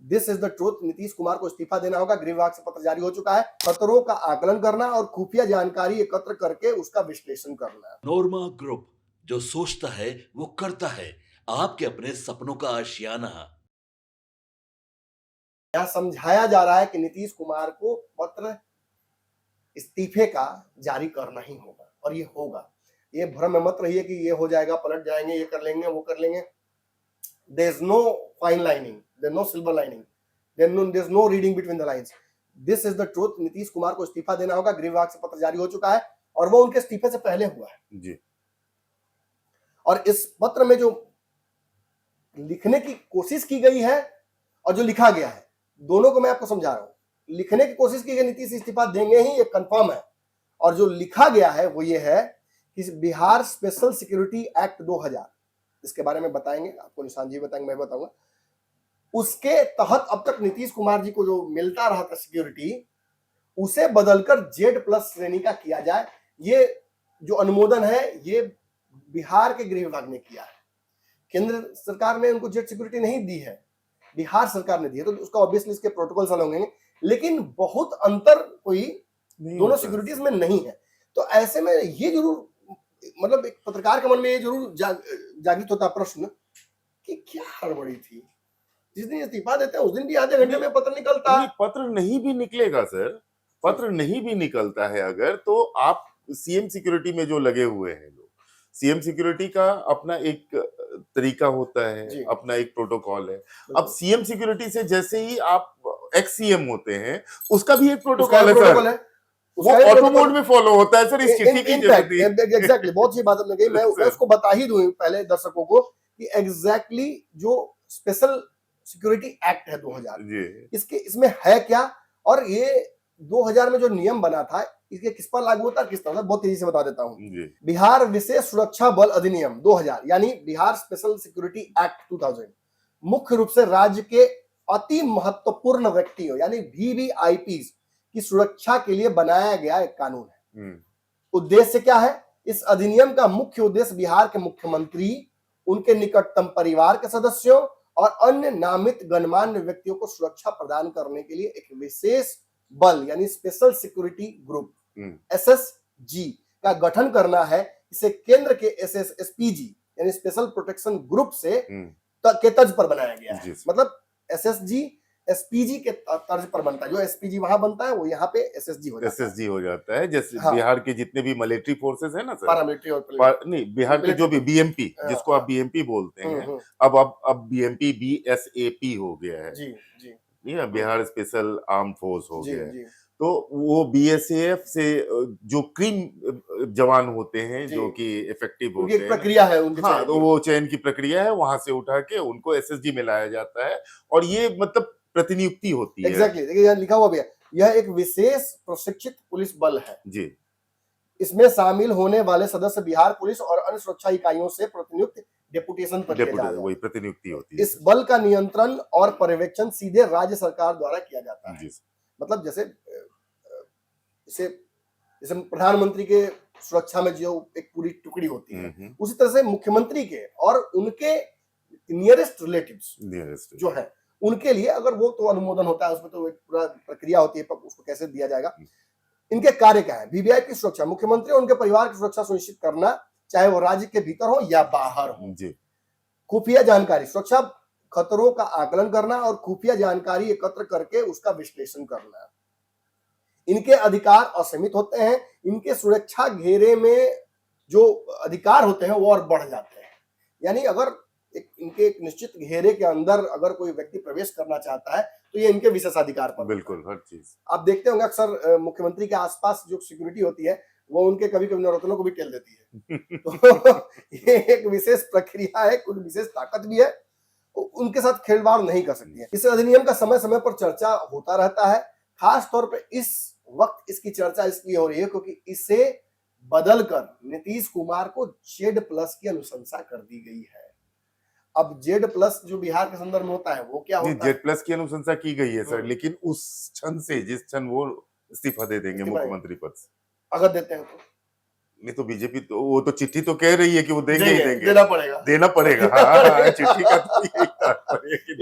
This is the truth. Nitish Kumar को इस्तीफा देना होगा। गृह विभाग से पत्र जारी हो चुका है। खतरों का आकलन करना और खुफिया जानकारी एकत्र करके उसका विश्लेषण करना। नोरमा ग्रुप, जो सोचता है वो करता है। आपके अपने सपनों का आशियाना। यहां समझाया जा रहा है कि नीतीश कुमार को पत्र इस्तीफे का जारी करना ही होगा और ये होगा। ये भ्रम में मत रहिए कि ये हो जाएगा, पलट जाएंगे, ये कर लेंगे, वो कर लेंगे। There is no fine lining, there no silver lining, there is no reading between the lines. This is the truth. Nitish Kumar को इस्तीफा देना होगा। गृह विभाग से पत्र जारी हो चुका है और वो उनके इस्तीफे से पहले हुआ है जी। और इस पत्र में जो लिखने की कोशिश की गई है और जो लिखा गया है, दोनों को मैं आपको समझा रहा हूं। लिखने की कोशिश की गई नीतीश इस्तीफा देंगे ही, ये कंफर्म है। और जो लिखा गया है वो ये है कि बिहार स्पेशल सिक्योरिटी एक्ट 2000, इसके बारे में बताएंगे आपको, निशान जी बताएंगे, मैं बताऊंगा। उसके तहत अब तक नीतीश कुमार जी को जो मिलता रहा था सिक्योरिटी, उसे बदलकर Z+ श्रेणी का किया जाए। ये जो अनुमोदन है ये बिहार के गृह विभाग ने किया है। केंद्र सरकार ने उनको जेड सिक्योरिटी नहीं दी है, बिहार सरकार ने दी है, तो उसका ऑब्वियसली इसके प्रोटोकॉल्स अलग होंगे, लेकिन बहुत अंतर कोई दोनों सिक्योरिटीज में नहीं है। तो ऐसे में ये जरूर, मतलब एक पत्रकार के मन में ये जरूर जागृत होता प्रश्न कि क्या हड़बड़ी थी। जिस दिन इस्तीफा देते हैं उस दिन भी आधे घंटे में पत्र निकलता है। पत्र नहीं भी निकलेगा सर, पत्र नहीं भी निकलता है अगर, तो आप सीएम सिक्योरिटी में जो लगे हुए हैं लोग, सीएम सिक्योरिटी का अपना एक तरीका होता है, अपना एक प्रोटोकॉल है। अब सीएम सिक्योरिटी से जैसे ही आप एक्स सीएम होते हैं, उसका भी एक प्रोटोकॉल है सर, वो ऑटो मोड में फॉलो होता है सर। इस चिट्ठी की एग्जैक्टली, बहुत सी बात कही। मैं उसको बता ही दूं पहले दर्शकों को कि एग्जैक्टली जो स्पेशल सिक्योरिटी एक्ट है 2000, इसमें है क्या, और ये 2000 में जो नियम बना था इसके किस पर लागू होता है, किस तरह, बहुत तेजी से बता देता हूं। बिहार विशेष सुरक्षा बल अधिनियम 2000 यानी बिहार स्पेशल सिक्योरिटी एक्ट 2000 मुख्य रूप से राज्य के अति महत्वपूर्ण व्यक्तियों यानी VVIPs की सुरक्षा के लिए बनाया गया एक कानून है। उद्देश्य क्या है? इस अधिनियम का मुख्य उद्देश्य बिहार के मुख्यमंत्री, उनके निकटतम परिवार के सदस्यों और अन्य नामित गणमान्य व्यक्तियों को सुरक्षा प्रदान करने के लिए एक विशेष बल यानी स्पेशल सिक्योरिटी ग्रुप SSG का गठन करना है। इसे केंद्र के SSPG यानी स्पेशल प्रोटेक्शन ग्रुप से के तर्ज पर बनाया गया है। मतलब SSG SPG के तर्ज पर बनता है। जो SPG वहां बनता है वो यहाँ पे SSG हो जाता है। जैसे बिहार के जितने भी मिलिट्री फोर्सेस है ना सर, पैरामिलिट्री और नहीं, बिहार के जो भी BMP, जिसको आप BMP बोलते हैं, अब BMP BSAP हो गया है जी, बिहार स्पेशल आर्म फोर्स हो गया है। तो वो BSAF से जो क्रीम जवान होते हैं जो कि इफेक्टिव होते हैं, प्रक्रिया है उनके, हाँ, तो वो चयन की प्रक्रिया है, वहां से उठा के उनको SSG में लाया जाता है और ये मतलब प्रतिनियुक्ति होती है। एग्जैक्टली, देखिए यहाँ लिखा हुआ भी है, यह एक विशेष प्रशिक्षित पुलिस बल है जी। इसमें शामिल होने वाले सदस्य बिहार पुलिस और अन्य सुरक्षा इकाइयों से प्रतिनियुक्त डेपुटेशन पर वही प्रतिनियुक्ति होती है। इस बल का नियंत्रण और पर्यवेक्षण सीधे राज्य सरकार द्वारा किया जाता है। मतलब जैसे प्रधानमंत्री के सुरक्षा में जो एक पूरी टुकड़ी होती है, उसी तरह से मुख्यमंत्री के और उनके नियरेस्ट रिलेटिव्स जो है उनके लिए अगर वो तो अनुमोदन होता है, उसमें तो एक पूरा प्रक्रिया होती है, उसको कैसे दिया जाएगा। इनके कार्य क्या है? VVIP की सुरक्षा, मुख्यमंत्री और उनके परिवार की सुरक्षा सुनिश्चित करना, चाहे वो राज्य के भीतर हो या बाहर हो। खुफिया जानकारी, सुरक्षा खतरों का आकलन करना और खुफिया जानकारी एकत्र करके उसका विश्लेषण करना। इनके अधिकार असीमित होते हैं। इनके सुरक्षा घेरे में जो अधिकार होते हैं वो और बढ़ जाते हैं। यानी अगर इनके एक निश्चित घेरे के अंदर अगर कोई व्यक्ति प्रवेश करना चाहता है तो ये इनके विशेषाधिकार पर, बिल्कुल हर चीज। आप देखते होंगे अक्सर मुख्यमंत्री के आसपास जो सिक्योरिटी होती है वो उनके कभी कभी नौरतनों को भी टेल देती है। तो ये एक विशेष प्रक्रिया है, कुछ विशेष ताकत भी है, उनके साथ खेलवाड़ नहीं कर सकती है। इस अधिनियम का समय समय पर चर्चा होता रहता है। खास तौर पर इस वक्त इसकी चर्चा इसलिए हो रही है क्योंकि इसे बदलकर नीतीश कुमार को Z+ की अनुशंसा कर दी गई है। अब Z+ जो बिहार के संदर्भ में होता है वो क्या होता है? Z+ की अनुशंसा की गई है सर, लेकिन उस क्षण से जिस क्षण वो इस्तीफा दे देंगे मुख्यमंत्री पद से, अगर देते हैं तो नहीं तो बीजेपी तो वो तो चिट्ठी तो कह रही है कि वो देंगे ही देंगे, देना पड़ेगा। हाँ, चिट्ठी का तो यही तात्पर्य है कि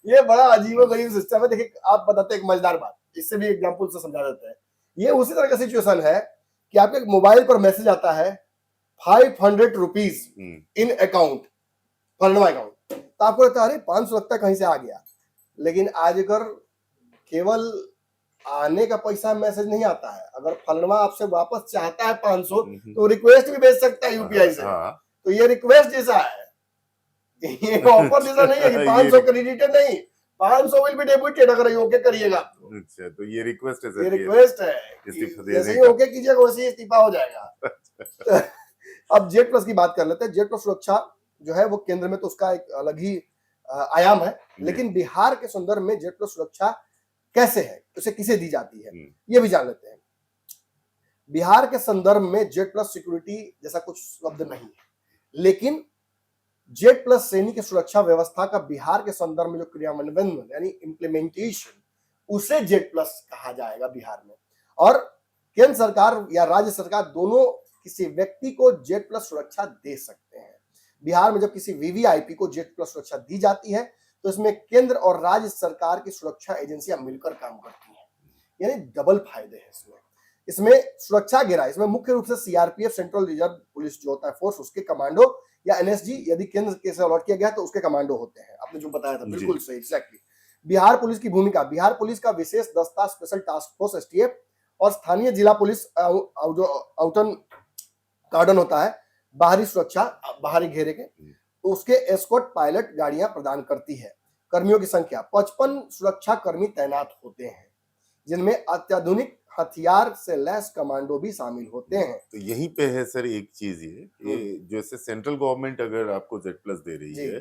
ये बड़ा अजीब गरीब सिस्टम है। देखिए आप बताते हैं एक मजेदार बात, इससे भी एग्जांपल से समझा देते हैं। ये उसी तरह का सिचुएशन है कि आपके मोबाइल पर मैसेज आता है 500 रुपीज इन अकाउंट, फलना अकाउंट, तो आपको लगता है अरे 500 लगता है कहीं से आ गया। लेकिन आज अगर केवल आने का पैसा मैसेज नहीं आता है, अगर फलना आपसे वापस चाहता है 500 तो रिक्वेस्ट भी भेज सकता है यूपीआई से। तो ये रिक्वेस्ट जैसा है, ये ऑफर जैसा नहीं है कि 500 क्रेडिटेड नहीं, 500 विल बी डेबिटेड अगर ये ओके करिएगा। अच्छा, तो ये रिक्वेस्ट है, ये रिक्वेस्ट है, जैसे ही ओके कीजिएगा वैसे ही इस्तीफा हो जाएगा। अब जेड प्लस की बात कर लेते हैं। जेड प्लस सुरक्षा जो है वो केंद्र में तो उसका एक अलग ही आयाम है, लेकिन बिहार के संदर्भ में जेड प्लस सुरक्षा कैसे है, उसे किसे दी जाती है, ये भी जान लेते हैं। बिहार के संदर्भ में जेड प्लस सिक्योरिटी जैसा कुछ शब्द नहीं है, लेकिन जेड प्लस श्रेणी की सुरक्षा व्यवस्था का बिहार के संदर्भ में जो क्रियान्वयन यानी इम्प्लीमेंटेशन, उसे जेड प्लस कहा जाएगा बिहार में। और केंद्र सरकार या राज्य सरकार दोनों किसी व्यक्ति को जेड प्लस सुरक्षा दे सकते हैं। बिहार में जब किसी वीवीआईपी को जेड प्लस सुरक्षा दी जाती है तो इसमें केंद्र और राज्य सरकार की सुरक्षा एजेंसियां मिलकर काम करती हैं, यानी डबल फायदे हैं इसमें। इसमें सुरक्षा घेरा, इसमें मुख्य रूप से सीआरपीएफ, सेंट्रल रिजर्व पुलिस जो होता है फोर्स, उसके कमांडो, या एनएसजी यदि केंद्र के से अलॉट किया गया तो उसके कमांडो होते हैं। आपने जो बताया था बिल्कुल सही, एग्जैक्टली। बिहार पुलिस की भूमिका, बिहार पुलिस का विशेष दस्ता स्पेशल टास्क फोर्स एसटीएफ और स्थानीय जिला पुलिस जो आउटन कार्डन होता है, बाहरी सुरक्षा, बाहरी घेरे के, तो उसके एस्कॉर्ट पायलट गाड़ियां प्रदान करती है। कर्मियों की संख्या 55 सुरक्षा कर्मी तैनात होते हैं, जिनमें अत्याधुनिक हथियार से लैस कमांडो भी शामिल होते हैं। तो यहीं पे है सर एक चीज, ये जैसे सेंट्रल गवर्नमेंट अगर आपको जेड प्लस दे रही है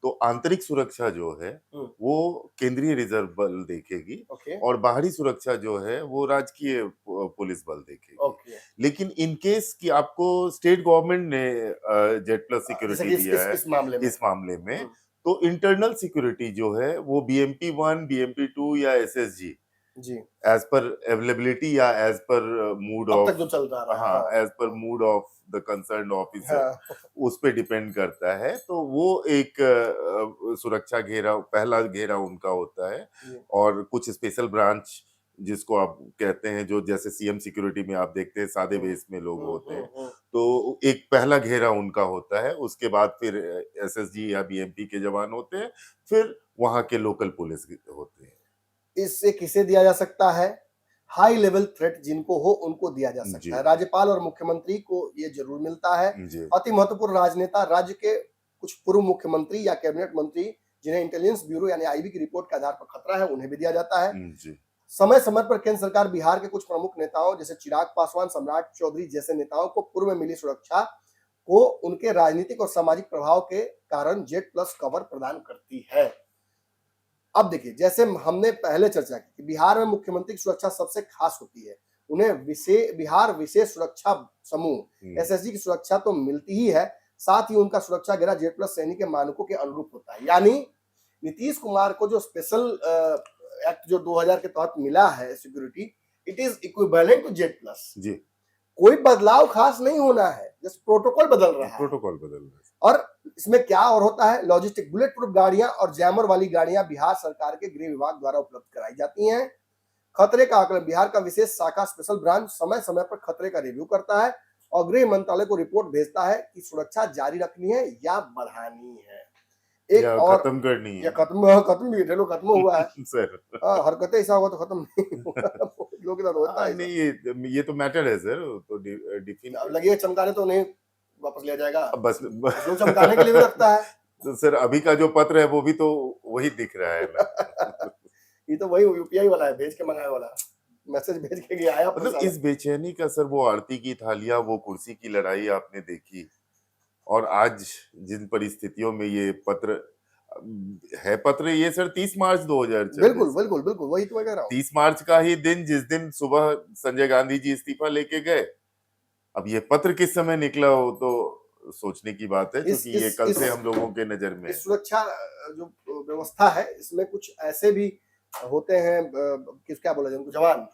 तो आंतरिक सुरक्षा जो है वो केंद्रीय रिजर्व बल देखेगी, और बाहरी सुरक्षा जो है वो राजकीय पुलिस बल देखेगी। लेकिन इन केस कि आपको स्टेट गवर्नमेंट ने जेड प्लस सिक्योरिटी दिया है इस मामले में, तो इंटरनल सिक्योरिटी जो है वो बीएमपी 1, बीएमपी 2 या एसएसजी जी एज पर अवेलेबिलिटी या एज पर मूड ऑफ जो चल रहा है, हाँ as per mood of the concern officer, उस पे डिपेंड करता है। तो वो एक सुरक्षा घेरा, पहला घेरा उनका होता है। और कुछ स्पेशल ब्रांच जिसको आप कहते हैं, जो जैसे सीएम सिक्योरिटी में आप देखते हैं सादे बेस में लोग होते हैं, तो एक पहला घेरा उनका होता है। उसके बाद फिर एसएसजी या बीएमपी के जवान होते हैं, फिर वहां के लोकल पुलिस होते हैं। इससे किसे दिया जा सकता है? हाई लेवल थ्रेट जिनको हो उनको दिया जा सकता है। राज्यपाल और मुख्यमंत्री को ये जरूर मिलता है। अति महत्वपूर्ण राजनेता, राज्य के कुछ पूर्व मुख्यमंत्री या कैबिनेट मंत्री जिन्हें इंटेलिजेंस ब्यूरो यानी आईबी की रिपोर्ट के आधार पर खतरा है, उन्हें भी दिया जाता है। समय समय पर केंद्र सरकार बिहार के कुछ प्रमुख नेताओं जैसे चिराग पासवान, सम्राट चौधरी जैसे नेताओं को पूर्व में मिली सुरक्षा को उनके राजनीतिक और सामाजिक प्रभाव के कारण जेड प्लस कवर प्रदान करती है। अब देखिए, जैसे हमने पहले चर्चा की कि बिहार में मुख्यमंत्री की सुरक्षा सबसे खास होती है, उन्हें बिहार विशेष सुरक्षा समूह एसएसजी की सुरक्षा तो मिलती ही है, साथ ही उनका सुरक्षा घेरा जेड प्लस श्रेणी के मानकों के अनुरूप होता है। यानी नीतीश कुमार को जो स्पेशल एक्ट जो 2000 के तहत मिला है security, it is equivalent to Z plus. जी, कोई बदलाव खास नहीं होना है, जस्ट प्रोटोकॉल बदल रहा है। और इसमें क्या और होता है, लॉजिस्टिक बुलेट प्रूफ गाड़ियां और जैमर वाली गाड़ियां बिहार सरकार के गृह विभाग द्वारा उपलब्ध कराई जाती हैं। खतरे का आकलन, बिहार का विशेष शाखा स्पेशल ब्रांच समय समय पर खतरे का रिव्यू करता है और गृह मंत्रालय को रिपोर्ट भेजता है कि सुरक्षा जारी रखनी है या बढ़ानी है, एक या और खत्म करनी है, या खत्म भी खत्म हुआ है सर। हरकतें ऐसा हुआ तो खत्म नहीं लोग इधर होता है नहीं, ये तो मैटर है सर। तो लगे चमकाने तो नहीं वापस लिया जाएगा, बस जो चमकाने के लिए भी रखता है। तो सर अभी का जो पत्र है वो भी तो वही दिख रहा है ना। ये तो वही यूपीआई वाला है, भेज के मंगाए वाला, मैसेज भेज के गया आया। मतलब इस बेचैनी का सर, वो आरती की थालियां, वो कुर्सी की लड़ाई आपने देखी, और आज जिन परिस्थितियों में ये पत्र है, पत्र ये सर 30 मार्च 2024। बिल्कुल बिल्कुल बिल्कुल, वही तो मैं कह रहा हूँ। 30 मार्च का ही दिन, जिस दिन सुबह संजय गांधी जी इस्तीफा लेके गए। अब ये पत्र किस समय निकला हो तो सोचने की बात है, क्योंकि ये कल से हम लोगों के नजर में। सुरक्षा जो व्यवस्था है इसमें कुछ ऐसे भी होते हैं, क्या बोला जाए, जवान,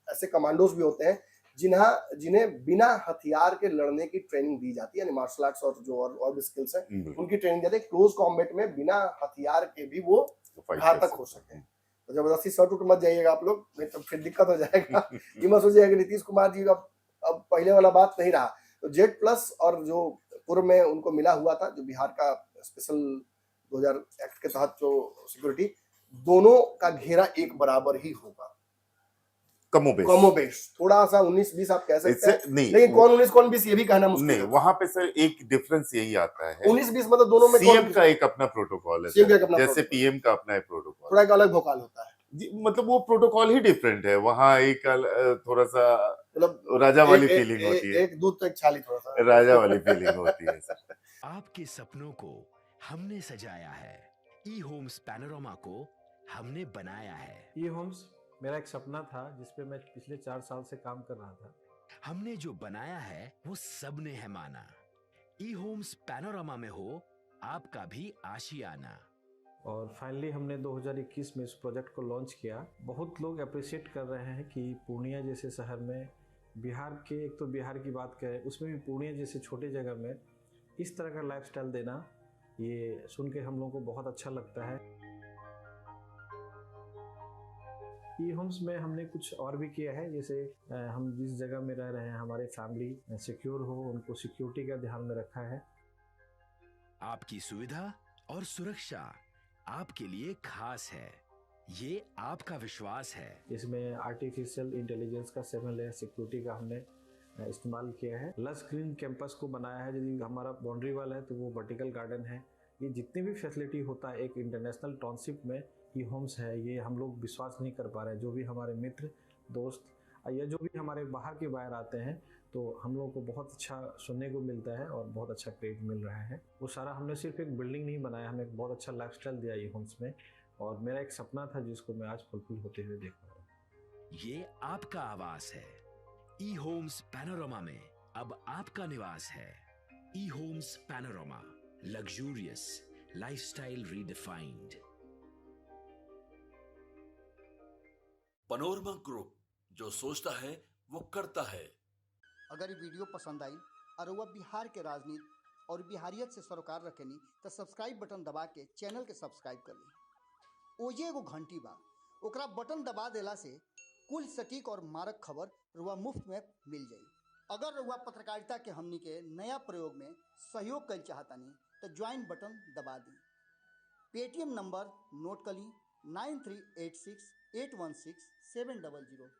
ऐसे कमांडोज भी होते हैं जिन्हें बिना हथियार के लड़ने की ट्रेनिंग दी जाती है, यानी मार्शल आर्ट्स और जो और भी स्किल्स हैं उनकी ट्रेनिंग जाती है। क्लोज कॉम्बैट में बिना हथियार के भी वो फाइट बाहर कर तक हो सकते सके। हैं। तो जबरदस्ती शर्ट उठ मत जाइएगा आप लोग, नहीं तो फिर दिक्कत हो जाएगा। ये मत सोचिएगा कि नीतीश कुमार जी अब पहले वाला बात नहीं रहा। तो जेड प्लस और जो पूर्व में उनको मिला हुआ था, जो बिहार का स्पेशल 2000 एक्ट के तहत जो सिक्योरिटी, दोनों का घेरा एक बराबर ही होगा, कमोबेश। थोड़ा सा 19-20 आप कह सकते हैं, नहीं, लेकिन कौन 19 कौन 20 ये भी कहना मुश्किल नहीं, है। वहां पे सर एक डिफरेंस यही आता है, 19-20 मतलब दोनों में सीएम का एक अपना प्रोटोकॉल है, सीएम का एक अपना जैसे प्रोटोकॉल। पीएम का अपना एक प्रोटोकॉल, थोड़ा एक अलग भोकाल होता है जी, मतलब वो प्रोटोकॉल ही डिफरेंट है। वहाँ एक थोड़ा सा मतलब राजा वाली फीलिंग होती है, एक दूध तो एक छाली, थोड़ा सा राजा वाली फीलिंग होती है सर। आपके सपनों को हमने सजाया है, ई होम्स पैनोरामा को हमने बनाया है। ई होम्स मेरा एक सपना था जिस पे मैं पिछले 4 साल से काम कर रहा था। हमने जो बनाया है वो सबने है माना। ई होम्स पैनोरामा में हो आपका भी आशियाना। और फाइनली हमने 2021 में इस प्रोजेक्ट को लॉन्च किया। बहुत लोग अप्रिशिएट कर रहे हैं कि पूर्णिया जैसे शहर में, बिहार के, एक तो बिहार की बात करें उसमें भी पूर्णिया जैसे छोटे जगह में इस तरह का लाइफस्टाइल देना, ये सुन के हम लोगों को बहुत अच्छा लगता है। ई होम्स में हमने कुछ और भी किया है, जैसे हम जिस जगह में रह रहे हैं हमारे फैमिली सिक्योर हो, उनको सिक्योरिटी का ध्यान में रखा है। आपकी सुविधा और सुरक्षा आपके लिए खास है, ये आपका विश्वास है। इसमें आर्टिफिशियल इंटेलिजेंस का 7 लेयर सिक्योरिटी का हमने इस्तेमाल किया है। लस ग्रीन कैंपस को बनाया है, यदि हमारा बाउंड्री वाल है तो वो वर्टिकल गार्डन है। ये जितनी भी फैसिलिटी होता है एक इंटरनेशनल टाउनशिप में ई होम्स है, ये हम लोग विश्वास नहीं कर पा रहे हैं। जो भी हमारे मित्र दोस्त या जो भी हमारे बाहर के बाहर आते हैं तो हम लोगों को बहुत अच्छा सुनने को मिलता है और बहुत अच्छा क्रेडिट मिल रहा है। वो सारा हमने सिर्फ एक बिल्डिंग नहीं बनाया, हमें एक बहुत अच्छा लाइफस्टाइल दिया ई होम्स में, और मेरा एक सपना था जिसको मैं आज फुलफिल होते हुए देख रहा हूँ। ये आपका आवास है। ई होम्स पैनोरामा में अब आपका निवास है। E Homes Panorama, luxurious lifestyle redefined. Panorama Group, जो सोचता है वो करता है। अगर ये वीडियो पसंद आई और वह बिहार के राजनीति और बिहारियत से सरोकार रखेनी तो सब्सक्राइब बटन दबा के चैनल के सब्सक्राइब कर ली। ओजे एगो घंटी बा, ओकरा बटन दबा देला से कुल सटीक और मारक खबर रुआ मुफ्त में मिल जाई। अगर रुआ पत्रकारिता के हमनी के नया प्रयोग में सहयोग कर चाहतानी तो ज्वाइन बटन दबा दी। पेटीएम नंबर नोट कर ली 9386816700।